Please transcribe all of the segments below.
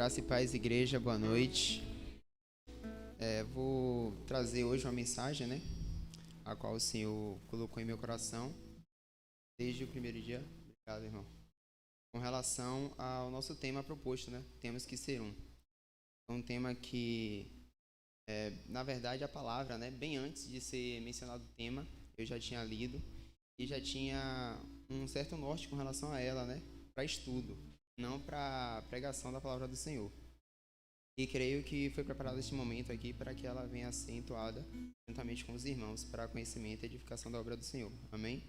Graça e paz, igreja, boa noite. Vou trazer hoje uma mensagem, a qual o Senhor colocou em meu coração desde o primeiro dia. Obrigado, irmão. Com relação ao nosso tema proposto, Temos que ser um. É um tema que, na verdade, a palavra, bem antes de ser mencionado o tema, eu já tinha lido e já tinha um certo norte com relação a ela, para estudo, não para pregação da palavra do Senhor. E creio que foi preparado este momento aqui para que ela venha a ser entoada juntamente com os irmãos para conhecimento e edificação da obra do Senhor. Amém?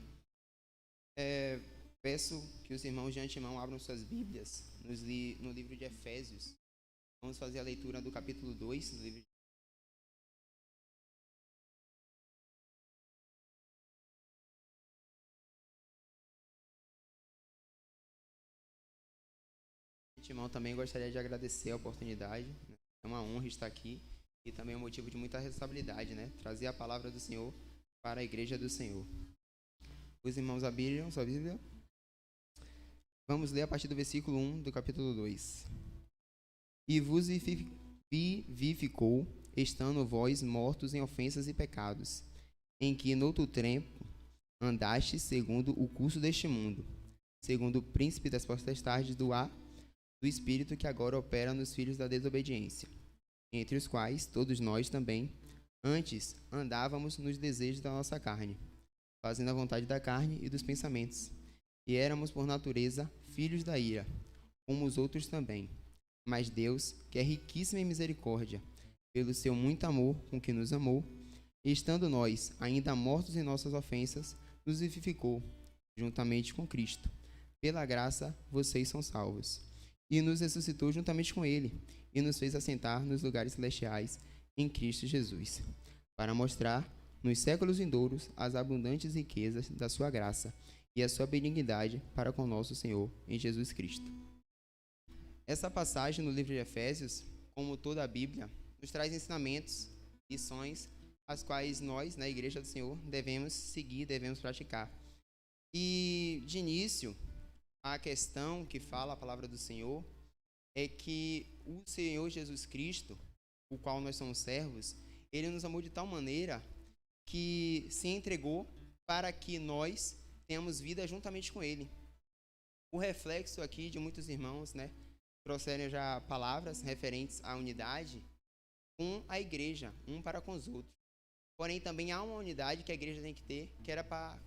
Peço que os irmãos de antemão abram suas Bíblias no livro de Efésios. Vamos fazer a leitura do capítulo 2 do livro de antemão. Também gostaria de agradecer a oportunidade. É uma honra estar aqui e também é um motivo de muita responsabilidade, trazer a palavra do Senhor para a igreja do Senhor. Os irmãos abriram sua Bíblia. Vamos ler a partir do versículo 1 do capítulo 2. E vos vivificou, estando vós mortos em ofensas e pecados, em que noutro tempo andastes segundo o curso deste mundo, segundo o príncipe das potestades do Espírito que agora opera nos filhos da desobediência, entre os quais todos nós também antes andávamos nos desejos da nossa carne, fazendo a vontade da carne e dos pensamentos, e éramos por natureza filhos da ira, como os outros também. Mas Deus, que é riquíssimo em misericórdia, pelo seu muito amor com que nos amou, e estando nós ainda mortos em nossas ofensas, nos vivificou juntamente com Cristo. Pela graça vocês são salvos. E nos ressuscitou juntamente com Ele, e nos fez assentar nos lugares celestiais em Cristo Jesus, para mostrar nos séculos vindouros as abundantes riquezas da sua graça e a sua benignidade para com nosso Senhor em Jesus Cristo. Essa passagem no livro de Efésios, como toda a Bíblia, nos traz ensinamentos, lições, as quais nós, na Igreja do Senhor, devemos seguir, devemos praticar. E, de início, a questão que fala a palavra do Senhor é que o Senhor Jesus Cristo, o qual nós somos servos, Ele nos amou de tal maneira que se entregou para que nós tenhamos vida juntamente com Ele. O reflexo aqui de muitos irmãos, trouxeram já palavras referentes à unidade com a igreja, um para com os outros. Porém, também há uma unidade que a igreja tem que ter, que era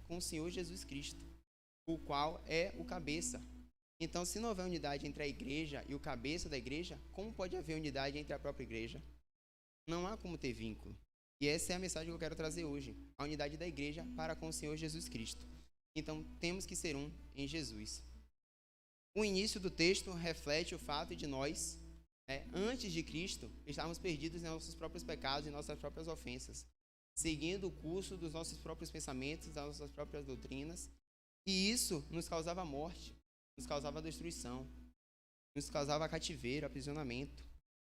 com o Senhor Jesus Cristo, o qual é o cabeça. Então, se não houver unidade entre a igreja e o cabeça da igreja, como pode haver unidade entre a própria igreja? Não há como ter vínculo. E essa é a mensagem que eu quero trazer hoje, a unidade da igreja para com o Senhor Jesus Cristo. Então, temos que ser um em Jesus. O início do texto reflete o fato de nós, antes de Cristo, estarmos perdidos em nossos próprios pecados e nossas próprias ofensas, seguindo o curso dos nossos próprios pensamentos, das nossas próprias doutrinas, e isso nos causava morte, nos causava destruição, nos causava cativeiro, aprisionamento.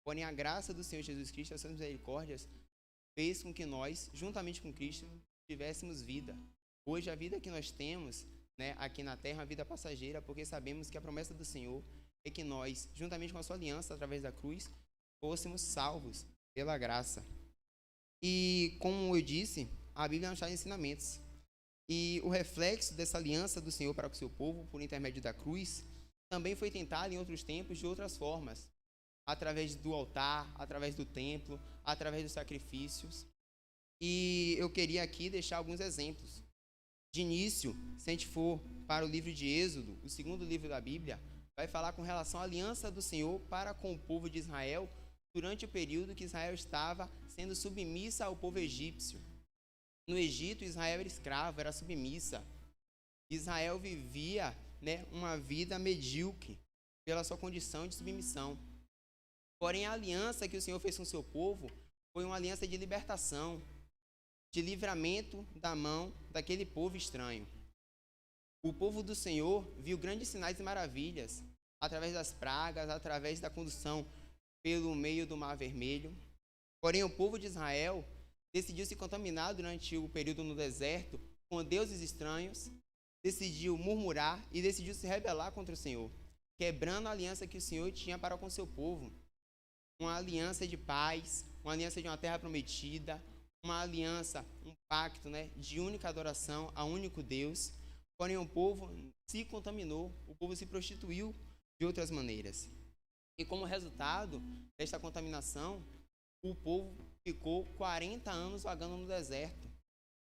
Porém, a graça do Senhor Jesus Cristo, as suas misericórdias, fez com que nós, juntamente com Cristo, tivéssemos vida. Hoje, a vida que nós temos, aqui na terra, é uma vida passageira, porque sabemos que a promessa do Senhor é que nós, juntamente com a sua aliança, através da cruz, fôssemos salvos pela graça. E, como eu disse, a Bíblia nos traz ensinamentos. E o reflexo dessa aliança do Senhor para com o seu povo, por intermédio da cruz, também foi tentado em outros tempos de outras formas, através do altar, através do templo, através dos sacrifícios. E eu queria aqui deixar alguns exemplos. De início, se a gente for para o livro de Êxodo, o segundo livro da Bíblia, vai falar com relação à aliança do Senhor para com o povo de Israel durante o período que Israel estava sendo submissa ao povo egípcio. No Egito, Israel era escravo, era submissa. Israel vivia, uma vida medíocre pela sua condição de submissão. Porém, a aliança que o Senhor fez com o seu povo foi uma aliança de libertação, de livramento da mão daquele povo estranho. O povo do Senhor viu grandes sinais e maravilhas através das pragas, através da condução pelo meio do Mar Vermelho. Porém, o povo de Israel decidiu se contaminar durante o período no deserto com deuses estranhos, decidiu murmurar e decidiu se rebelar contra o Senhor. quebrando a aliança que o Senhor tinha para com seu povo. Uma aliança de paz, uma aliança de uma terra prometida, uma aliança, um pacto, né, de única adoração a único Deus. Porém, o povo se contaminou, o povo se prostituiu de outras maneiras. E como resultado desta contaminação, o povo ficou 40 anos vagando no deserto,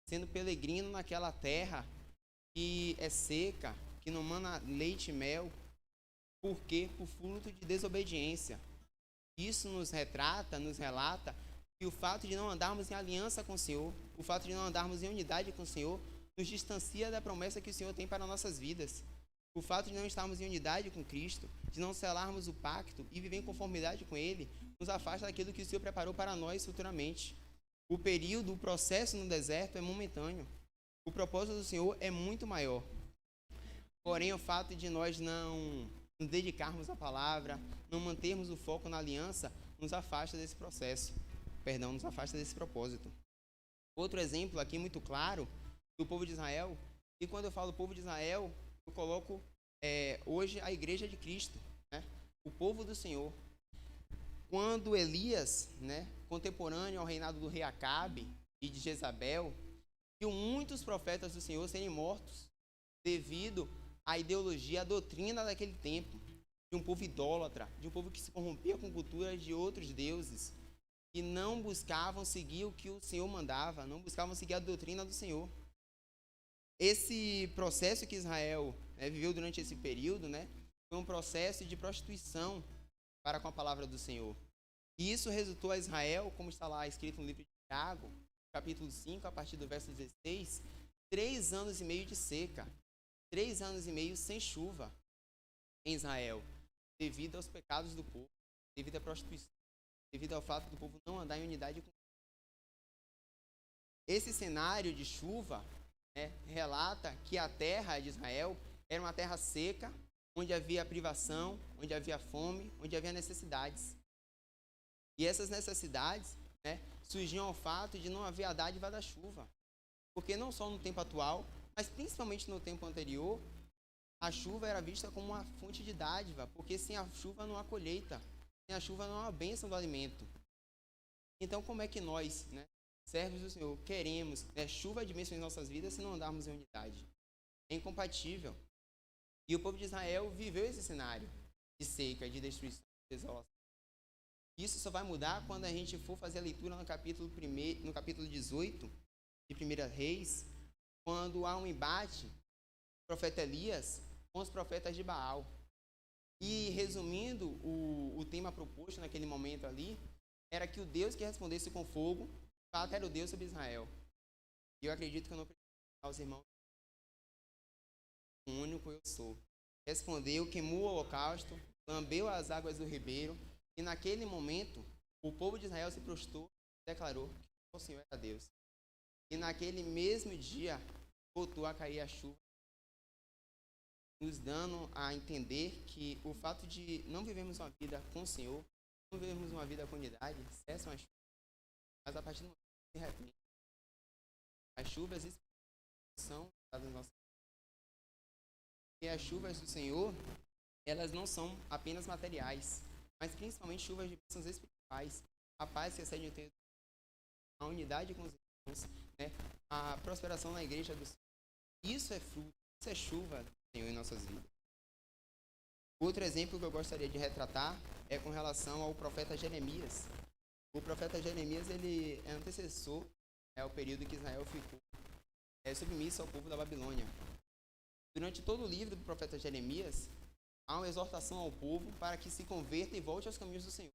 sendo peregrino naquela terra que é seca, que não mana leite e mel. Por quê? Por fruto de desobediência. Isso nos retrata, nos relata que o fato de não andarmos em aliança com o Senhor, o fato de não andarmos em unidade com o Senhor, nos distancia da promessa que o Senhor tem para nossas vidas. O fato de não estarmos em unidade com Cristo, de não selarmos o pacto e viver em conformidade com Ele, nos afasta daquilo que o Senhor preparou para nós futuramente. O período, o processo no deserto é momentâneo. O propósito do Senhor é muito maior. Porém, o fato de nós não nos dedicarmos à palavra, não mantermos o foco na aliança, nos afasta desse processo. Nos afasta desse propósito. Outro exemplo aqui muito claro do povo de Israel, e quando eu falo povo de Israel, eu coloco hoje a igreja de Cristo, né? O povo do Senhor. Quando Elias, né, contemporâneo ao reinado do rei Acabe e de Jezabel, viu muitos profetas do Senhor serem mortos devido à ideologia, à doutrina daquele tempo, de um povo idólatra, de um povo que se corrompia com culturas de outros deuses, que não buscavam seguir o que o Senhor mandava, não buscavam seguir a doutrina do Senhor. Esse processo que Israel viveu durante esse período, né, foi um processo de prostituição para com a palavra do Senhor. E isso resultou a Israel, como está lá escrito no livro de Tiago, capítulo 5, a partir do verso 16, 3 anos e meio de seca, 3 anos e meio sem chuva em Israel, devido aos pecados do povo, devido à prostituição, devido ao fato do povo não andar em unidade com Deus. Esse cenário de chuva relata que a terra de Israel era uma terra seca, onde havia privação, onde havia fome, onde havia necessidades. E essas necessidades surgiam ao fato de não haver a dádiva da chuva. Porque não só no tempo atual, mas principalmente no tempo anterior, a chuva era vista como uma fonte de dádiva, porque sem a chuva não há colheita, sem a chuva não há bênção do alimento. Então, como é que nós, servos do Senhor, queremos chuva de bênção em nossas vidas se não andarmos em unidade? É incompatível. E o povo de Israel viveu esse cenário de seca, de destruição, de desolação. Isso só vai mudar quando a gente for fazer a leitura no capítulo 18 de 1 Reis, quando há um embate do profeta Elias com os profetas de Baal. E, resumindo, o tema proposto naquele momento ali era que o Deus que respondesse com fogo, de fato, era o Deus sobre Israel. E eu acredito que eu não preciso falar aos irmãos, o único eu sou. Respondeu, queimou o holocausto, lambeu as águas do ribeiro, e naquele momento, o povo de Israel se prostrou e declarou que o Senhor era Deus. E naquele mesmo dia, voltou a cair a chuva, nos dando a entender que o fato de não vivermos uma vida com o Senhor, não vivermos uma vida com unidade, cessam as chuvas. Mas a partir do momento que se arrepende, as chuvas são dadas nossas vidas. E as chuvas do Senhor, elas não são apenas materiais, mas principalmente chuvas de bênçãos espirituais. A paz que excede o entendimento, a unidade com os irmãos, a prosperação na igreja do Senhor. Isso é fruto, isso é chuva do Senhor em nossas vidas. Outro exemplo que eu gostaria de retratar é com relação ao profeta Jeremias. O profeta Jeremias, ele é antecessor ao período que Israel ficou submisso ao povo da Babilônia. Durante todo o livro do profeta Jeremias, há uma exortação ao povo para que se converta e volte aos caminhos do Senhor.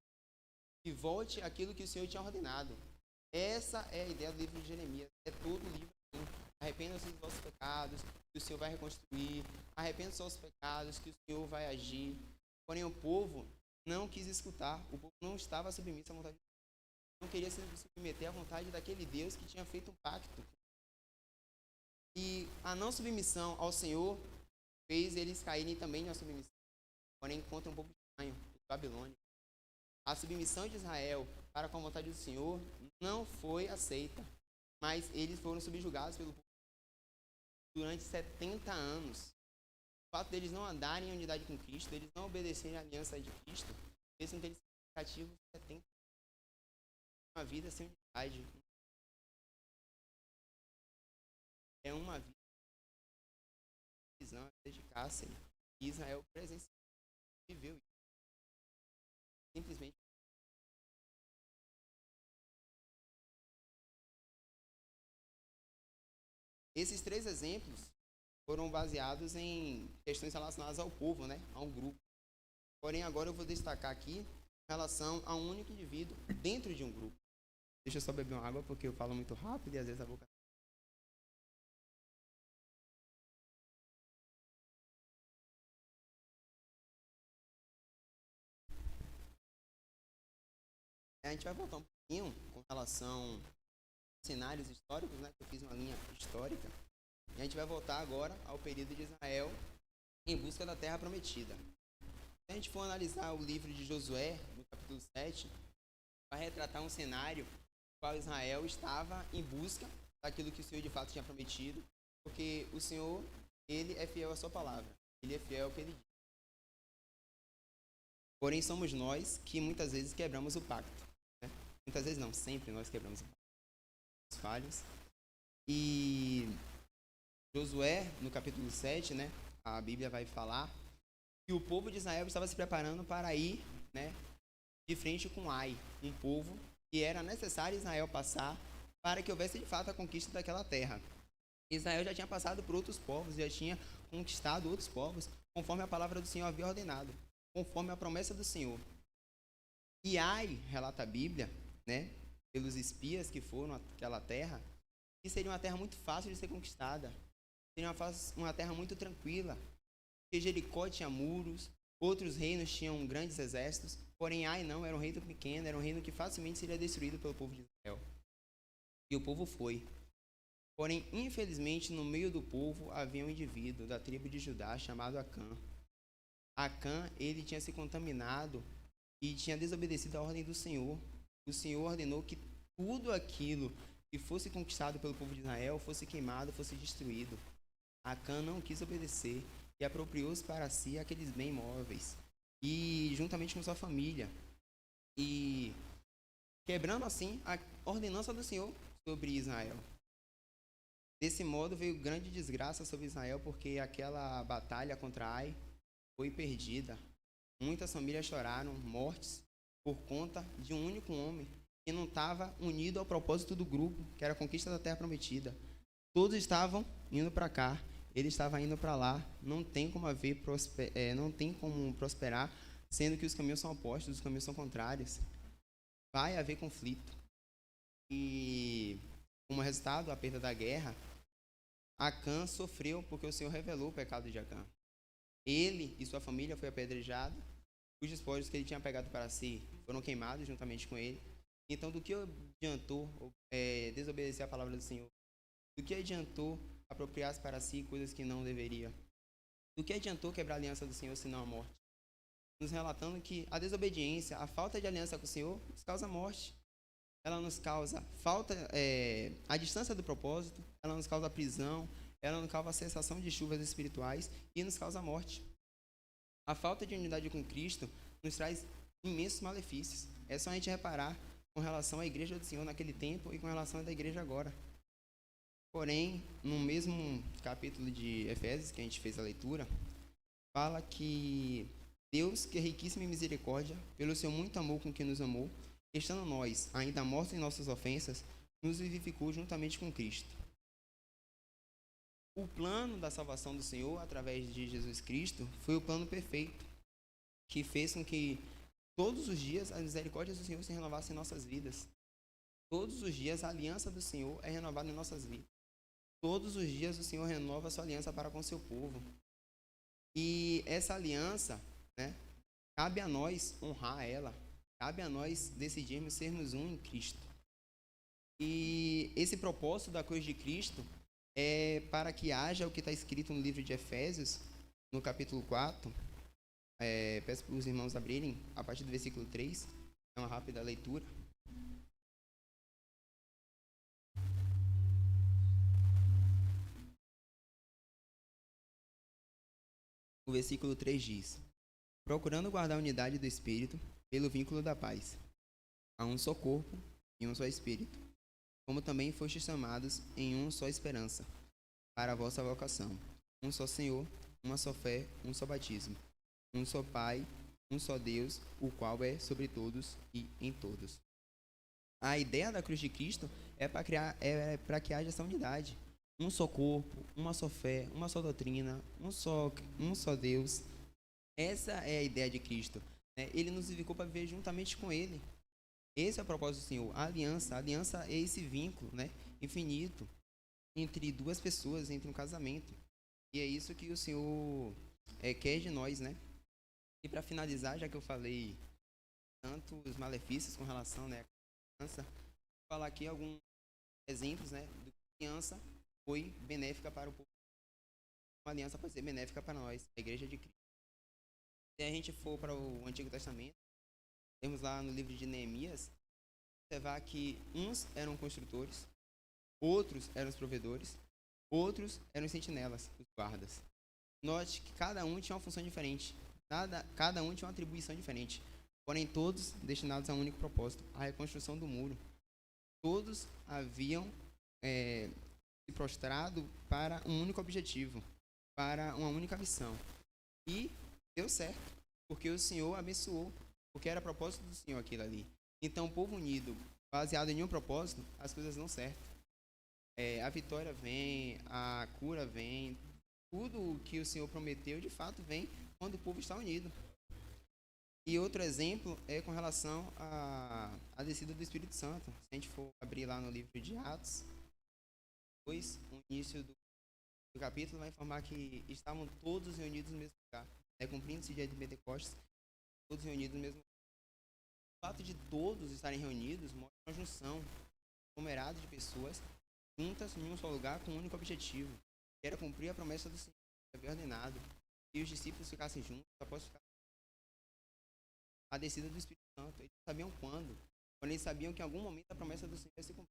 E volte àquilo que o Senhor tinha ordenado. Essa é a ideia do livro de Jeremias. É todo o livro assim. Arrependa-se dos vossos pecados, que o Senhor vai reconstruir. Arrependa-se dos vossos pecados, que o Senhor vai agir. Porém, o povo não quis escutar. O povo não estava submisso à vontade de Deus. Não queria se submeter à vontade daquele Deus que tinha feito um pacto. E a não submissão ao Senhor fez eles caírem também na submissão. Porém, encontra um pouco estranho, os babilônios. A submissão de Israel para com a vontade do Senhor não foi aceita, mas eles foram subjugados pelo povo durante 70 anos. fato deles não andarem em unidade com Cristo, deles não obedecerem à aliança de Cristo, esse não tem significativo que tem uma vida sem unidade. É uma vida de visão, dedicar-se. Israel presenciou, viveu isso. Simplesmente. Esses 3 exemplos foram baseados em questões relacionadas ao povo, né? A um grupo. Porém, agora eu vou destacar aqui em relação a um único indivíduo dentro de um grupo. Deixa eu só beber uma água, porque eu falo muito rápido e às vezes a boca... A gente vai voltar um pouquinho com relação a cenários históricos, né? Eu fiz uma linha histórica. E a gente vai voltar agora ao período de Israel em busca da terra prometida. Se a gente for analisar o livro de Josué, no capítulo 7, vai retratar um cenário no qual Israel estava em busca daquilo que o Senhor de fato tinha prometido, porque o Senhor, ele é fiel à sua palavra, ele é fiel ao que ele diz. Porém, somos nós que muitas vezes quebramos o pacto. Né? Muitas vezes não, sempre nós quebramos o pacto. Os falhos. E Josué, no capítulo 7, né, a Bíblia vai falar que o povo de Israel estava se preparando para ir, né, de frente com Ai, um povo que era necessário Israel passar para que houvesse de fato a conquista daquela terra. Israel já tinha passado por outros povos, já tinha conquistado outros povos, conforme a palavra do Senhor havia ordenado, conforme a promessa do Senhor. E Ai, relata a Bíblia, né, pelos espias que foram àquela terra, que seria uma terra muito fácil de ser conquistada, seria uma terra muito tranquila, porque Jericó tinha muros, outros reinos tinham grandes exércitos, porém Ai não, era um reino pequeno, era um reino que facilmente seria destruído pelo povo de Israel. E o povo foi. Porém, infelizmente, no meio do povo havia um indivíduo da tribo de Judá chamado Acã. Acã, ele tinha se contaminado e tinha desobedecido a ordem do Senhor. O Senhor ordenou que tudo aquilo que fosse conquistado pelo povo de Israel fosse queimado, fosse destruído. Acã não quis obedecer e apropriou-se para si aqueles bens móveis, e juntamente com sua família, e quebrando assim a ordenança do Senhor sobre Israel. Desse modo veio grande desgraça sobre Israel, porque aquela batalha contra Ai foi perdida. Muitas famílias choraram mortes por conta de um único homem que não estava unido ao propósito do grupo, que era a conquista da terra prometida. Todos estavam indo para cá, ele estava indo para lá. Não tem como não tem como prosperar, sendo que os caminhos são opostos, os caminhos são contrários. Vai haver conflito. E como resultado, a perda da guerra, Acã sofreu porque o Senhor revelou o pecado de Acã. Ele e sua família foi apedrejado, os despojos que ele tinha pegado para si foram queimados juntamente com ele. Então, do que adiantou desobedecer a palavra do Senhor? Do que adiantou apropriar-se para si coisas que não deveria? Do que adiantou quebrar a aliança do Senhor, senão a morte? Nos relatando que a desobediência, a falta de aliança com o Senhor, nos causa morte. Ela nos causa a distância do propósito, ela nos causa prisão, ela nos causa a cessação de chuvas espirituais e nos causa morte. A falta de unidade com Cristo nos traz imensos malefícios. É só a gente reparar com relação à igreja do Senhor naquele tempo e com relação à da igreja agora. Porém, no mesmo capítulo de Efésios, que a gente fez a leitura, fala que Deus, que é riquíssimo em misericórdia, pelo seu muito amor com que nos amou, estando nós ainda mortos em nossas ofensas, nos vivificou juntamente com Cristo. O plano da salvação do Senhor, através de Jesus Cristo, foi o plano perfeito, que fez com que todos os dias as misericórdias do Senhor se renovassem em nossas vidas. Todos os dias a aliança do Senhor é renovada em nossas vidas. Todos os dias o Senhor renova a sua aliança para com o seu povo. E essa aliança, né, cabe a nós honrar ela. Cabe a nós decidirmos sermos um em Cristo. E esse propósito da cruz de Cristo é para que haja o que está escrito no livro de Efésios, no capítulo 4. Peço para os irmãos abrirem a partir do versículo 3. É uma rápida leitura. O versículo 3 diz: procurando guardar a unidade do Espírito pelo vínculo da paz. Há um só corpo e um só Espírito, como também fostes chamados em uma só esperança, para a vossa vocação. Um só Senhor, uma só fé, um só batismo. Um só Pai, um só Deus, o qual é sobre todos e em todos. A ideia da cruz de Cristo é para que haja essa unidade. Um só corpo, uma só fé, uma só doutrina, um só Deus. Essa é a ideia de Cristo, né? Ele nos edificou para viver juntamente com Ele. Esse é o propósito do Senhor, a aliança. A aliança é esse vínculo, né, infinito entre duas pessoas, entre um casamento. E é isso que o Senhor quer de nós, né? E para finalizar, já que eu falei tanto os malefícios com relação, né, à aliança, vou falar aqui alguns exemplos, né, do que a aliança foi benéfica para o povo. Uma aliança pode ser benéfica para nós, a Igreja de Cristo. Se a gente for para o Antigo Testamento, temos lá no livro de Neemias, observar que uns eram construtores, outros eram os provedores, outros eram os sentinelas, os guardas. Note que cada um tinha uma função diferente, cada um tinha uma atribuição diferente, porém todos destinados a um único propósito, a reconstrução do muro. Todos haviam se prostrado para um único objetivo, para uma única missão. E deu certo, porque o Senhor abençoou, porque era propósito do Senhor aquilo ali. Então, o povo unido, baseado em um propósito, as coisas dão certo. A vitória vem, a cura vem, tudo o que o Senhor prometeu, de fato, vem quando o povo está unido. E outro exemplo é com relação à descida do Espírito Santo. Se a gente for abrir lá no livro de Atos, depois, o início do capítulo vai informar que estavam todos reunidos no mesmo lugar. Cumprindo-se o dia de Pentecostes, todos reunidos no mesmo lugar. O fato de todos estarem reunidos mostra uma junção, um numerado de pessoas juntas em um só lugar com um único objetivo, que era cumprir a promessa do Senhor, que havia ordenado, que os discípulos ficassem juntos após ficar a descida do Espírito Santo. Eles sabiam quando eles sabiam que em algum momento a promessa do Senhor ia se cumprir.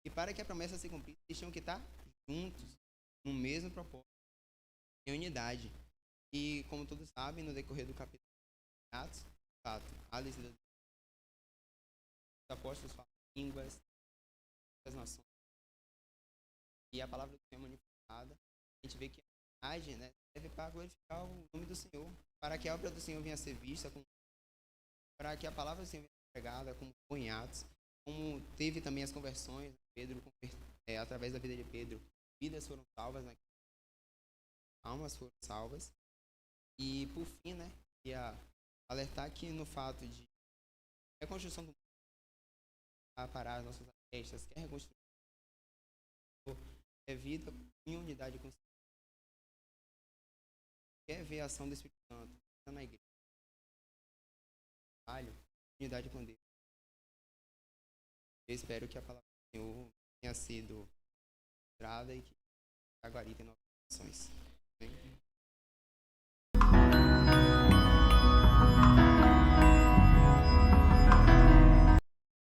E para que a promessa se cumprisse, eles tinham que estar juntos, no mesmo propósito, em unidade. E como todos sabem, no decorrer do capítulo de Atos, a descida dos apóstolos falam línguas das nações. E a palavra do Senhor é manifestada. A gente vê que a unidade, né, serve para glorificar o nome do Senhor, para que a obra do Senhor venha a ser vista, para que a palavra do Senhor venha a ser pregada, como foi em Atos, como teve também as conversões, Pedro, através da vida de Pedro, vidas foram salvas, né? Almas foram salvas. E por fim, né, ia alertar que no fato de reconstrução do mundo, parar as nossas arestas, quer reconstruir vida em unidade com o Senhor, quer ver a ação do Espírito Santo na igreja, trabalho, unidade com Deus. Eu espero que a palavra do Senhor tenha sido mostrada e que aguarita em nossas ações.